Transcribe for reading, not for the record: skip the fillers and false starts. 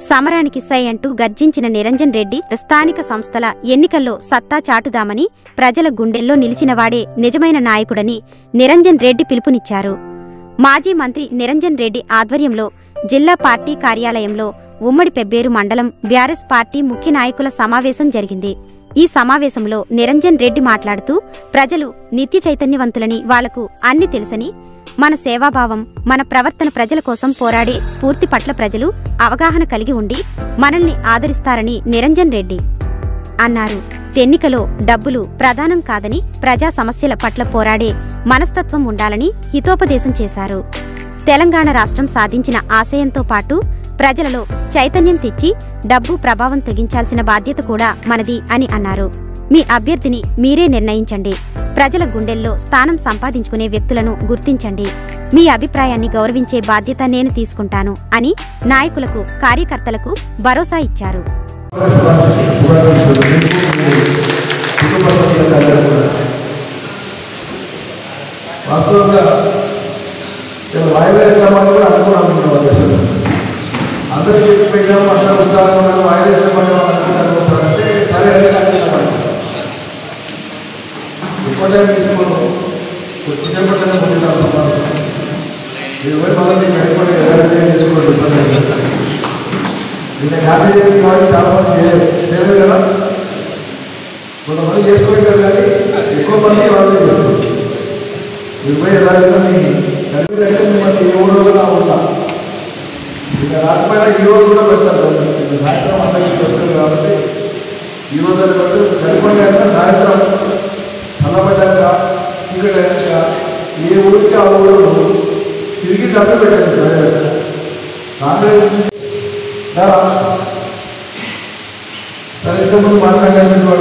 సమరానికి సై అంటూ గర్జించిన నిరంజన్ రెడ్డి స్థానిక సంస్థల ఎన్నికల్లో సత్తా చాటుదామని ప్రజల గుండెల్లో నిలిచినవాడే నిజమైన నాయకుడని నిరంజన్ రెడ్డి పిలుపునిచ్చారు. మాజీ మంత్రి నిరంజన్ రెడ్డి ఆధ్వర్యంలో జిల్లా పార్టీ కార్యాలయంలో ఉమ్మడి పెబ్బేరు మండలం బీఆర్ఎస్ పార్టీ ముఖ్య నాయకుల సమావేశం జరిగింది. ఈ సమావేశంలో నిరంజన్ రెడ్డి మాట్లాడుతూ ప్రజలు నిత్య చైతన్యవంతులని, వాళ్లకు అన్ని తెలుసని, మన సేవాభావం, మన ప్రవర్తన ప్రజల కోసం పోరాడే స్ఫూర్తి పట్ల ప్రజలు అవగాహన కలిగి ఉండి మనల్ని ఆదరిస్తారని నిరంజన్ రెడ్డి అన్నారు. ఎన్నికలో డబ్బులు ప్రధానం కాదని, ప్రజా సమస్యల పట్ల పోరాడే మనస్తత్వం ఉండాలని హితోపదేశం చేశారు. తెలంగాణ రాష్ట్రం సాధించిన ఆశయంతో పాటు ప్రజలలో చైతన్యం తెచ్చి డబ్బు ప్రభావం తెగించాల్సిన బాధ్యత కూడా మనది అని అన్నారు. మీ అభ్యర్థిని మీరే నిర్ణయించండి. ప్రజల గుండెల్లో స్థానం సంపాదించుకునే వ్యక్తులను గుర్తించండి. మీ అభిప్రాయాన్ని గౌరవించే బాధ్యత నేను తీసుకుంటాను అని నాయకులకు, కార్యకర్తలకు భరోసా ఇచ్చారు. కొంతమంది చేసుకుంటారు కానీ ఎక్కువ మంది వాళ్ళు చేస్తారు. 20 ఏ ఊళ్ళో ఉంటా ఇక రాకపోయినా ఈ రోజు కూడా పెడతారు. సాయంత్రం అందరికీ పెడతారు కాబట్టి ఈ రోజు పెడతారు. చనిపోయాక సాయంత్రం చల్లబడ్డాక చీకటి అయ్యాక ఏ ఊరికి ఆ ఊరు తిరిగి చదువు పెట్టండి. కాంగ్రెస్ సరే ఇంతకుముందు మాట్లాడినటువంటి